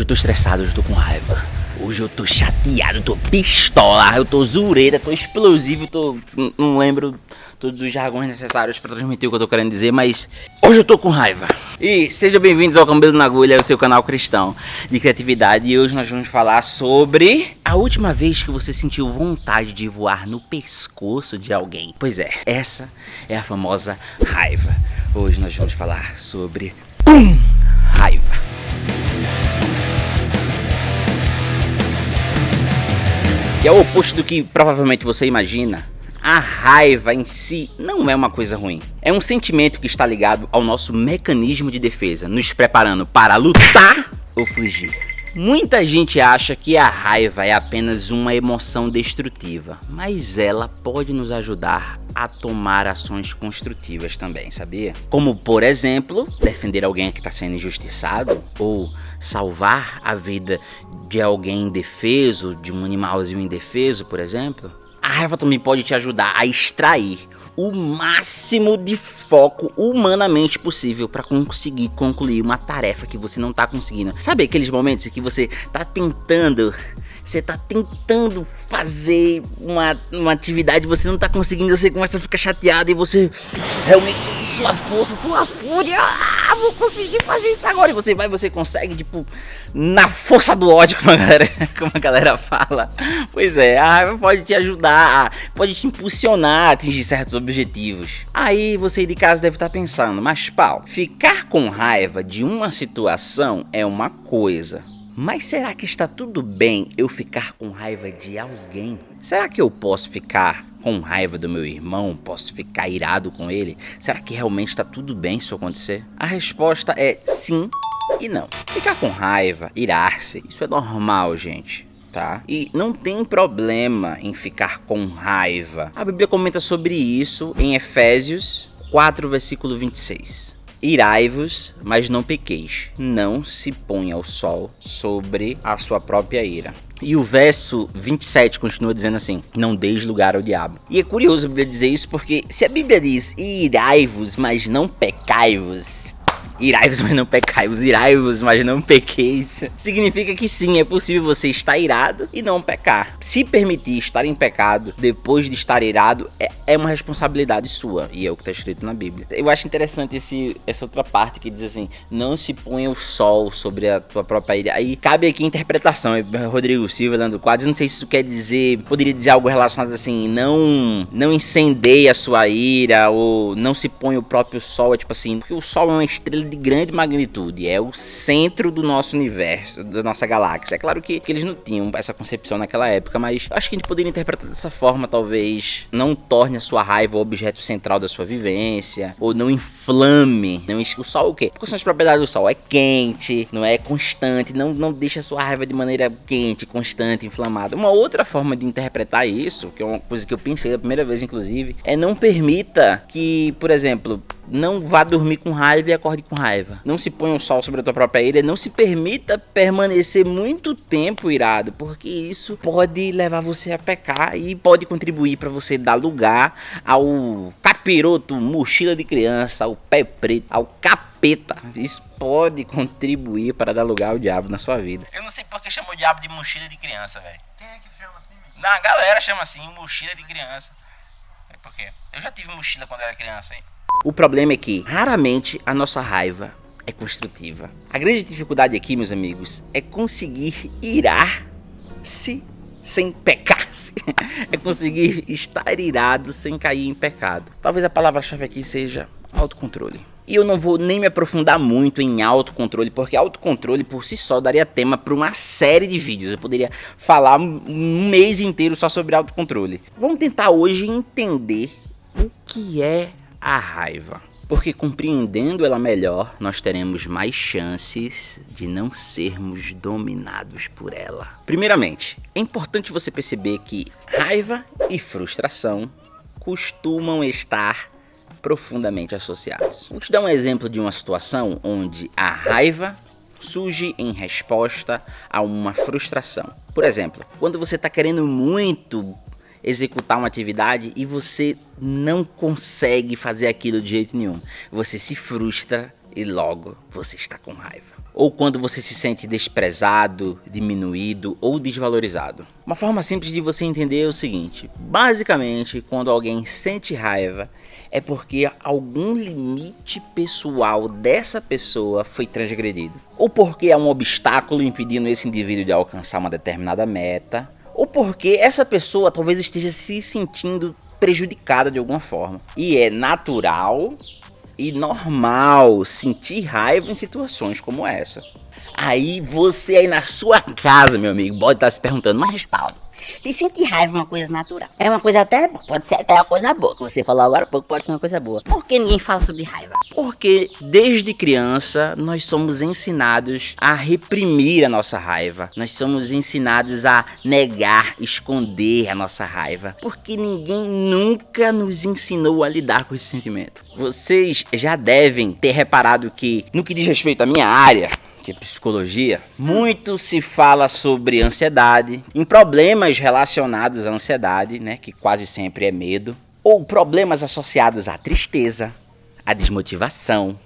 eu tô estressado, hoje eu tô com raiva. Hoje eu tô chateado, eu tô pistola, eu tô zureira, tô explosivo, eu tô... Não lembro todos os jargões necessários pra transmitir o que eu tô querendo dizer, mas hoje eu tô com raiva. E sejam bem-vindos ao Cabelo na Agulha, o seu canal cristão de criatividade. E hoje nós vamos falar sobre a última vez que você sentiu vontade de voar no pescoço de alguém. Pois é, essa é a famosa raiva. Hoje nós vamos falar sobre raiva. E ao oposto do que provavelmente você imagina, a raiva em si não é uma coisa ruim. É um sentimento que está ligado ao nosso mecanismo de defesa, nos preparando para lutar ou fugir. Muita gente acha que a raiva é apenas uma emoção destrutiva, mas ela pode nos ajudar a tomar ações construtivas também, sabia? Como, por exemplo, defender alguém que está sendo injustiçado ou salvar a vida de alguém indefeso, de um animalzinho indefeso, por exemplo. A raiva também pode te ajudar a extrair o máximo de foco humanamente possível para conseguir concluir uma tarefa que você não tá conseguindo. Sabe aqueles momentos em que você tá tentando fazer uma atividade, você não tá conseguindo, você começa a ficar chateado e você realmente sua força, sua fúria, vou conseguir fazer isso agora, e você consegue, tipo, na força do ódio, como a galera fala. Pois é, a raiva pode te ajudar, pode te impulsionar a atingir certos objetivos. Aí você de casa deve estar pensando, mas Paulo, ficar com raiva de uma situação é uma coisa, mas será que está tudo bem eu ficar com raiva de alguém? Será que eu posso ficar com raiva do meu irmão? Posso ficar irado com ele? Será que realmente está tudo bem se isso acontecer? A resposta é sim e não. Ficar com raiva, irar-se, isso é normal, gente. Tá? E não tem problema em ficar com raiva. A Bíblia comenta sobre isso em Efésios 4, versículo 26. Irai-vos, mas não pequeis, não se ponha o sol sobre a sua própria ira. E o verso 27 continua dizendo assim, não deis lugar ao diabo. E é curioso a Bíblia dizer isso porque se a Bíblia diz irai-vos, mas não pecai-vos, irai-vos, mas não pecai-vos, irai-vos, mas não pequeis, significa que sim, é possível você estar irado e não pecar. Se permitir estar em pecado depois de estar irado é uma responsabilidade sua, e é o que está escrito na Bíblia. Eu acho interessante essa outra parte que diz assim, não se ponha o sol sobre a tua própria ira. Aí cabe aqui a interpretação, Rodrigo Silva, Leandro Quadros, não sei se isso quer dizer, poderia dizer algo relacionado assim, não incendeie a sua ira, ou não se ponha o próprio sol, é tipo assim, porque o sol é uma estrela de grande magnitude, é o centro do nosso universo, da nossa galáxia. É claro que eles não tinham essa concepção naquela época, mas acho que a gente poderia interpretar dessa forma, talvez não torne a sua raiva o objeto central da sua vivência, ou não inflame. O sol o quê? Quais são as propriedades do sol? É quente, não é constante, não deixa a sua raiva de maneira quente, constante, inflamada. Uma outra forma de interpretar isso, que é uma coisa que eu pensei a primeira vez inclusive, é não permita que, por exemplo, não vá dormir com raiva e acorde com raiva. Não se ponha o sol sobre a tua própria ira. Não se permita permanecer muito tempo irado, porque isso pode levar você a pecar e pode contribuir para você dar lugar ao capiroto, mochila de criança, ao pé preto, ao capeta. Isso pode contribuir para dar lugar ao diabo na sua vida. Eu não sei porque chamou o diabo de mochila de criança, velho. Quem é que chama assim, menino? A galera chama assim, mochila de criança. É porque eu já tive mochila quando era criança, hein? O problema é que, raramente, a nossa raiva é construtiva. A grande dificuldade aqui, meus amigos, é conseguir irar-se sem pecar-se. É conseguir estar irado sem cair em pecado. Talvez a palavra-chave aqui seja autocontrole. E eu não vou nem me aprofundar muito em autocontrole, porque autocontrole por si só daria tema para uma série de vídeos. Eu poderia falar um mês inteiro só sobre autocontrole. Vamos tentar hoje entender o que é a raiva, porque compreendendo ela melhor, nós teremos mais chances de não sermos dominados por ela. Primeiramente, é importante você perceber que raiva e frustração costumam estar profundamente associados. Vou te dar um exemplo de uma situação onde a raiva surge em resposta a uma frustração. Por exemplo, quando você está querendo muito executar uma atividade e você não consegue fazer aquilo de jeito nenhum. Você se frustra e logo você está com raiva. ou quando você se sente desprezado, diminuído ou desvalorizado. Uma forma simples de você entender é o seguinte: basicamente, quando alguém sente raiva, é porque algum limite pessoal dessa pessoa foi transgredido. Ou porque há um obstáculo impedindo esse indivíduo de alcançar uma determinada meta, ou porque essa pessoa talvez esteja se sentindo prejudicada de alguma forma. E é natural e normal sentir raiva em situações como essa. Aí você aí na sua casa, meu amigo, pode estar se perguntando: mas Paulo, se sentir raiva é uma coisa natural, é uma coisa até, pode ser até uma coisa boa, que você falou agora há pouco, pode ser uma coisa boa. Por que ninguém fala sobre raiva? Porque desde criança nós somos ensinados a reprimir a nossa raiva. Nós somos ensinados a negar, esconder a nossa raiva. Porque ninguém nunca nos ensinou a lidar com esse sentimento. Vocês já devem ter reparado que, no que diz respeito à minha área, que é psicologia, muito se fala sobre ansiedade, em problemas relacionados à ansiedade, né, que quase sempre é medo, ou problemas associados à tristeza, à desmotivação,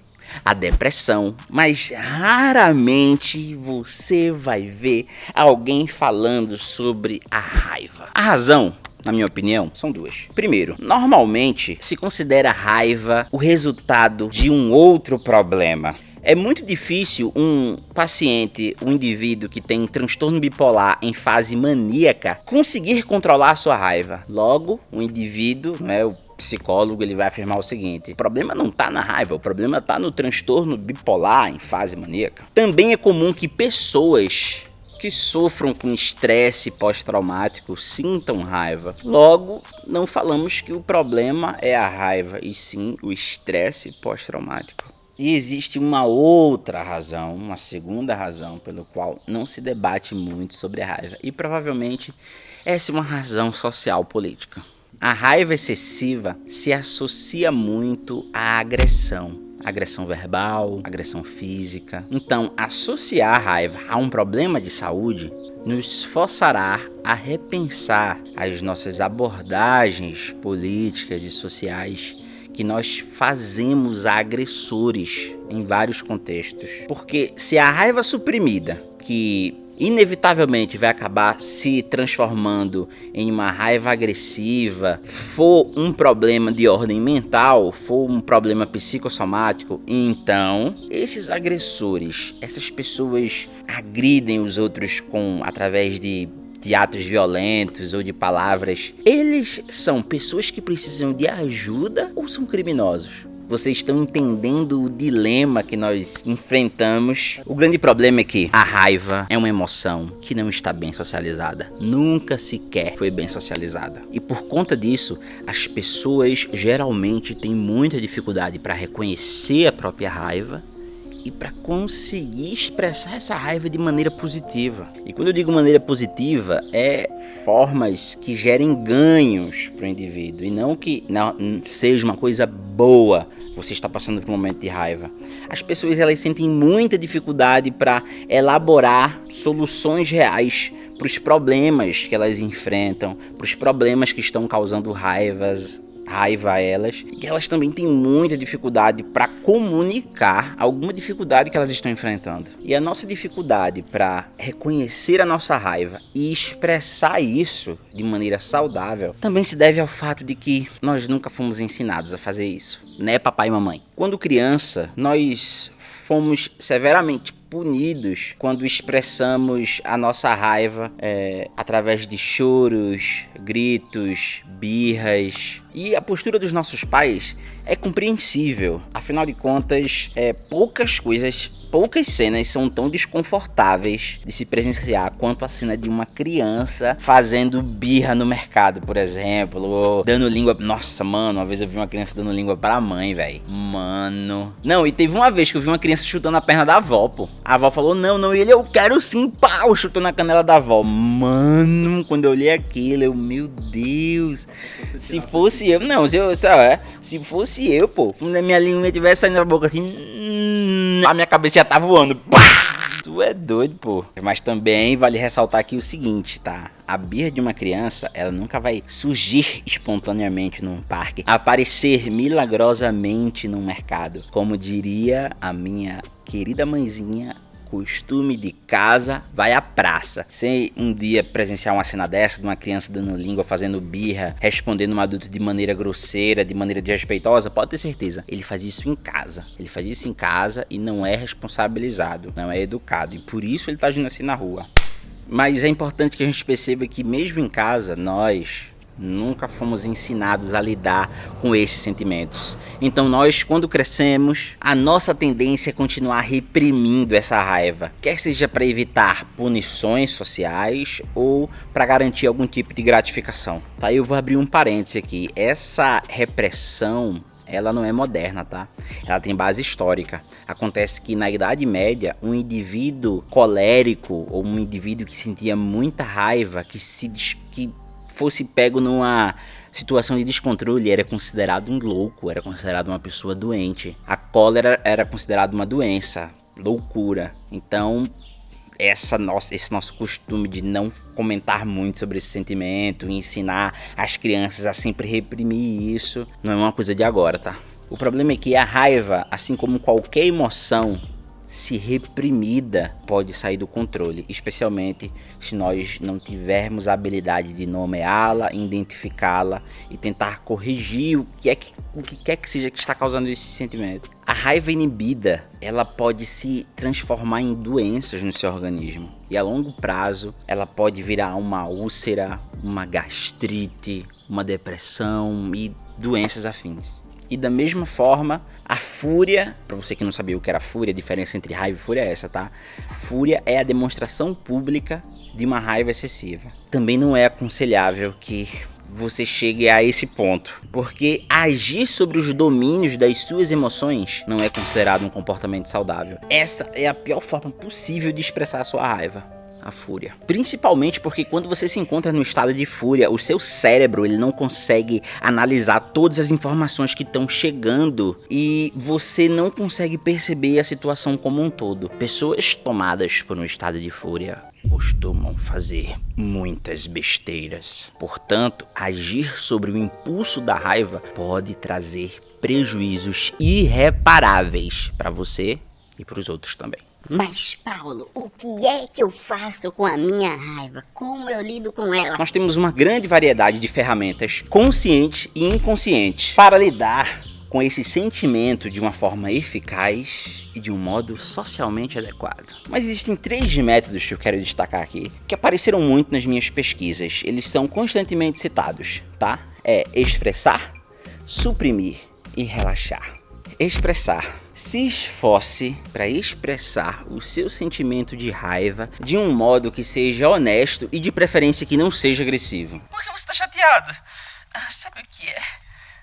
à depressão, mas raramente você vai ver alguém falando sobre a raiva. A razão, na minha opinião, são duas. Primeiro, normalmente se considera a raiva o resultado de um outro problema. É muito difícil um paciente, um indivíduo que tem transtorno bipolar em fase maníaca, conseguir controlar a sua raiva. Logo, o indivíduo, o psicólogo, ele vai afirmar o seguinte: o problema não está na raiva, o problema está no transtorno bipolar em fase maníaca. Também é comum que pessoas que sofram com estresse pós-traumático sintam raiva. Logo, não falamos que o problema é a raiva, e sim o estresse pós-traumático. E existe uma outra razão, uma segunda razão, pelo qual não se debate muito sobre a raiva. E provavelmente essa é uma razão social política. A raiva excessiva se associa muito à agressão. Agressão verbal, agressão física. Então, associar a raiva a um problema de saúde nos forçará a repensar as nossas abordagens políticas e sociais que nós fazemos a agressores em vários contextos. Porque se a raiva suprimida, que inevitavelmente vai acabar se transformando em uma raiva agressiva, for um problema de ordem mental, for um problema psicossomático, então esses agressores, essas pessoas agridem os outros através de atos violentos ou de palavras, eles são pessoas que precisam de ajuda ou são criminosos? Vocês estão entendendo o dilema que nós enfrentamos? O grande problema é que a raiva é uma emoção que não está bem socializada. Nunca sequer foi bem socializada. E por conta disso, as pessoas geralmente têm muita dificuldade para reconhecer a própria raiva e para conseguir expressar essa raiva de maneira positiva. E quando eu digo maneira positiva, é formas que gerem ganhos para o indivíduo e não que seja uma coisa boa você está passando por um momento de raiva. As pessoas, elas sentem muita dificuldade para elaborar soluções reais para os problemas que elas enfrentam, para os problemas que estão causando raiva a elas, e elas também têm muita dificuldade para comunicar alguma dificuldade que elas estão enfrentando. E a nossa dificuldade para reconhecer a nossa raiva e expressar isso de maneira saudável também se deve ao fato de que nós nunca fomos ensinados a fazer isso, né, papai e mamãe? Quando criança, nós fomos severamente punidos quando expressamos a nossa raiva através de choros, gritos, birras. E a postura dos nossos pais é compreensível. Afinal de contas, poucas cenas são tão desconfortáveis de se presenciar quanto a cena de uma criança fazendo birra no mercado, por exemplo, ou dando língua. Nossa, mano, uma vez eu vi uma criança dando língua pra mãe, velho. Mano. Não, e teve uma vez que eu vi uma criança chutando a perna da avó, pô. A avó falou, não, e ele, eu quero sim, pau, chutou na canela da avó. Mano, quando eu olhei aquilo, meu Deus. Se fosse eu, não, se fosse eu, pô, quando a minha língua tivesse saindo da boca assim, a minha cabeça já tá voando. Pá! Tu é doido, pô. Mas também vale ressaltar aqui o seguinte, tá? A birra de uma criança, ela nunca vai surgir espontaneamente num parque, aparecer milagrosamente num mercado. Como diria a minha querida mãezinha, costume de casa vai à praça. Se um dia presenciar uma cena dessa, de uma criança dando língua, fazendo birra, respondendo um adulto de maneira grosseira, de maneira desrespeitosa, pode ter certeza, ele faz isso em casa. Ele faz isso em casa e não é responsabilizado, não é educado. E por isso ele tá agindo assim na rua. Mas é importante que a gente perceba que mesmo em casa, nós nunca fomos ensinados a lidar com esses sentimentos. Então nós, quando crescemos, a nossa tendência é continuar reprimindo essa raiva. Quer seja para evitar punições sociais ou para garantir algum tipo de gratificação. Tá, eu vou abrir um parêntese aqui. Essa repressão, ela não é moderna, tá? Ela tem base histórica. Acontece que na Idade Média, um indivíduo colérico ou um indivíduo que sentia muita raiva, que fosse pego numa situação de descontrole, era considerado um louco, era considerado uma pessoa doente. A cólera era considerada uma doença, loucura. Então, esse nosso costume de não comentar muito sobre esse sentimento, e ensinar as crianças a sempre reprimir isso, não é uma coisa de agora, tá? O problema é que a raiva, assim como qualquer emoção, se reprimida, pode sair do controle, especialmente se nós não tivermos a habilidade de nomeá-la, identificá-la e tentar corrigir o que quer que seja que está causando esse sentimento. A raiva inibida, ela pode se transformar em doenças no seu organismo e a longo prazo ela pode virar uma úlcera, uma gastrite, uma depressão e doenças afins. E da mesma forma, a fúria, para você que não sabia o que era fúria, a diferença entre raiva e fúria é essa, tá? Fúria é a demonstração pública de uma raiva excessiva. Também não é aconselhável que você chegue a esse ponto, porque agir sobre os domínios das suas emoções não é considerado um comportamento saudável. Essa é a pior forma possível de expressar a sua raiva. A fúria. Principalmente porque quando você se encontra no estado de fúria, o seu cérebro ele não consegue analisar todas as informações que estão chegando e você não consegue perceber a situação como um todo. Pessoas tomadas por um estado de fúria costumam fazer muitas besteiras. Portanto, agir sobre o impulso da raiva pode trazer prejuízos irreparáveis para você e para os outros também. Mas, Paulo, o que é que eu faço com a minha raiva? Como eu lido com ela? Nós temos uma grande variedade de ferramentas conscientes e inconscientes para lidar com esse sentimento de uma forma eficaz e de um modo socialmente adequado. Mas existem 3 métodos que eu quero destacar aqui, que apareceram muito nas minhas pesquisas. Eles são constantemente citados, tá? É expressar, suprimir e relaxar. Expressar. Se esforce para expressar o seu sentimento de raiva de um modo que seja honesto e de preferência que não seja agressivo. Por que você tá chateado? Sabe o que é?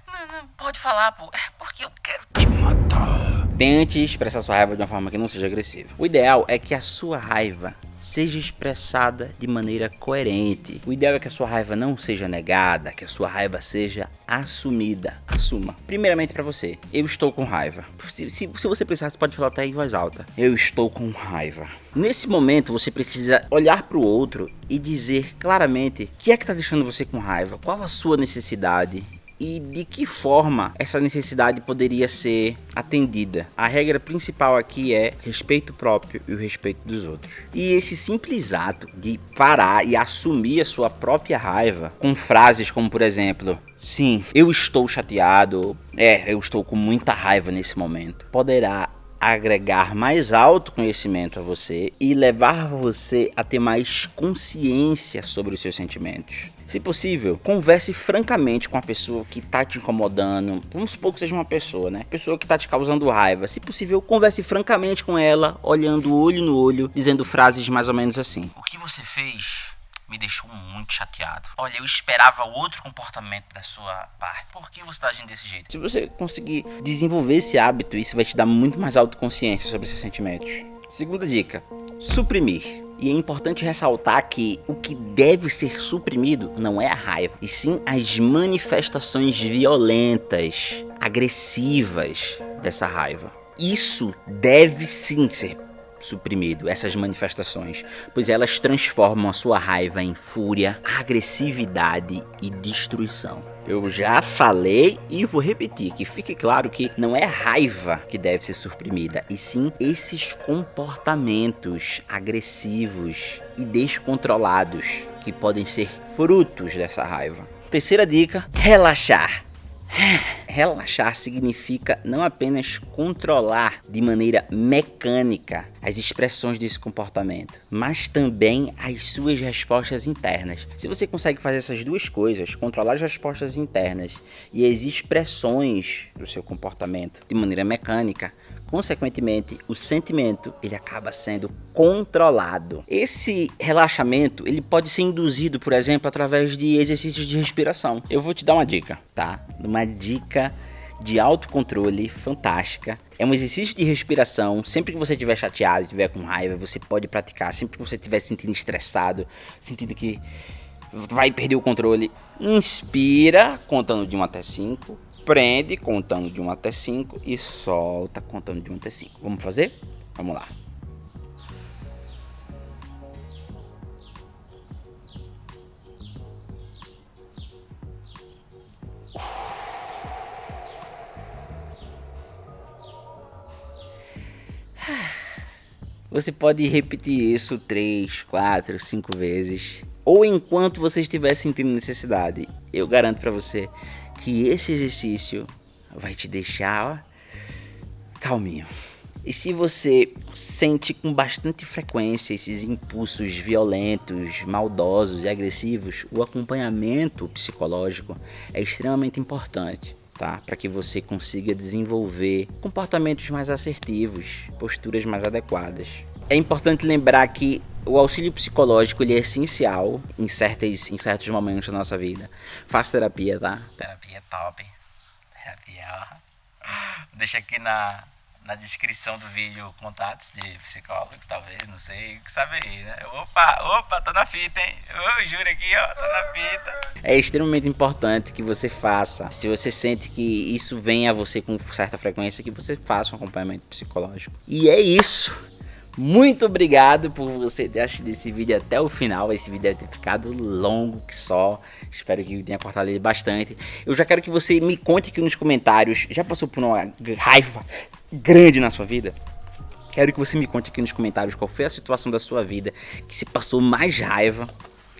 Não, pode falar, pô. É porque eu quero te matar. Tente expressar sua raiva de uma forma que não seja agressiva. O ideal é que a sua raiva seja expressada de maneira coerente. O ideal é que a sua raiva não seja negada, que a sua raiva seja assumida. Assuma. Primeiramente para você, eu estou com raiva. Se você precisar, você pode falar até em voz alta. Eu estou com raiva. Nesse momento, você precisa olhar para o outro e dizer claramente o que é que está deixando você com raiva, qual a sua necessidade e de que forma essa necessidade poderia ser atendida. A regra principal aqui é respeito próprio e o respeito dos outros. E esse simples ato de parar e assumir a sua própria raiva com frases como, por exemplo, sim, eu estou chateado, eu estou com muita raiva nesse momento, poderá agregar mais autoconhecimento a você e levar você a ter mais consciência sobre os seus sentimentos. Se possível, converse francamente com a pessoa que tá te incomodando. Vamos supor que seja uma pessoa, né? Pessoa que tá te causando raiva. Se possível, converse francamente com ela, olhando olho no olho, dizendo frases mais ou menos assim: o que você fez me deixou muito chateado. Olha, eu esperava outro comportamento da sua parte. Por que você tá agindo desse jeito? Se você conseguir desenvolver esse hábito, isso vai te dar muito mais autoconsciência sobre seus sentimentos. Segunda dica: suprimir. E é importante ressaltar que o que deve ser suprimido não é a raiva, e sim as manifestações violentas, agressivas dessa raiva. Isso deve sim ser suprimido, essas manifestações, pois elas transformam a sua raiva em fúria, agressividade e destruição. Eu já falei e vou repetir, que fique claro que não é raiva que deve ser suprimida, e sim esses comportamentos agressivos e descontrolados que podem ser frutos dessa raiva. Terceira dica: relaxar. Relaxar significa não apenas controlar de maneira mecânica as expressões desse comportamento, mas também as suas respostas internas. Se você consegue fazer essas duas coisas, controlar as respostas internas e as expressões do seu comportamento de maneira mecânica, consequentemente, o sentimento ele acaba sendo controlado. Esse relaxamento ele pode ser induzido, por exemplo, através de exercícios de respiração. Eu vou te dar uma dica, tá? Uma dica de autocontrole fantástica. É um exercício de respiração. Sempre que você estiver chateado, estiver com raiva, você pode praticar. Sempre que você estiver se sentindo estressado, sentindo que vai perder o controle, inspira contando de 1 até 5. Prende contando de 1 até 5 e solta contando de 1 até 5. Vamos fazer? Vamos lá. Você pode repetir isso 3, 4, 5 vezes, ou enquanto você estiver sentindo necessidade. Eu garanto pra você que esse exercício vai te deixar calminho. E se você sente com bastante frequência esses impulsos violentos, maldosos e agressivos, o acompanhamento psicológico é extremamente importante, tá? Para que você consiga desenvolver comportamentos mais assertivos, posturas mais adequadas. É importante lembrar que o auxílio psicológico ele é essencial em certos momentos da nossa vida. Faça terapia, tá? Terapia é top. Terapia, ó. Deixa aqui na descrição do vídeo contatos de psicólogos, talvez, não sei, o que sabe aí, né? Opa, tá na fita, hein? Juro aqui, ó, tá na fita. É extremamente importante que você faça, se você sente que isso vem a você com certa frequência, que você faça um acompanhamento psicológico. E é isso. Muito obrigado por você ter assistido esse vídeo até o final. Esse vídeo deve ter ficado longo que só. Espero que tenha cortado ele bastante. Eu já quero que você me conte aqui nos comentários. Já passou por uma raiva grande na sua vida? Quero que você me conte aqui nos comentários qual foi a situação da sua vida que se passou mais raiva,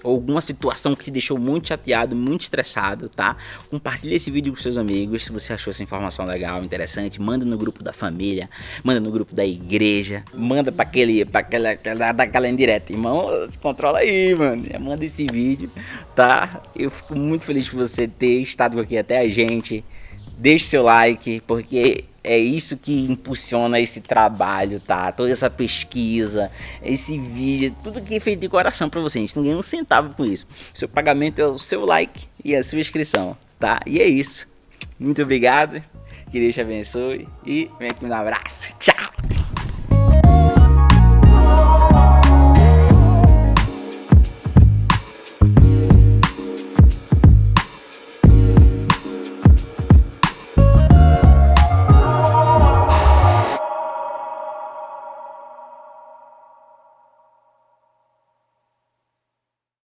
ou alguma situação que te deixou muito chateado, muito estressado, tá? Compartilha esse vídeo com seus amigos. Se você achou essa informação legal, interessante, manda no grupo da família, manda no grupo da igreja, manda pra aquela indireta. Irmão, se controla aí, mano. Manda esse vídeo, tá? Eu fico muito feliz por você ter estado aqui até a gente. Deixe seu like, porque é isso que impulsiona esse trabalho, tá? Toda essa pesquisa, esse vídeo, tudo que é feito de coração pra você. A gente não ganha um centavo com isso. Seu pagamento é o seu like e a sua inscrição, tá? E é isso. Muito obrigado. Que Deus te abençoe. E vem aqui um abraço. Tchau!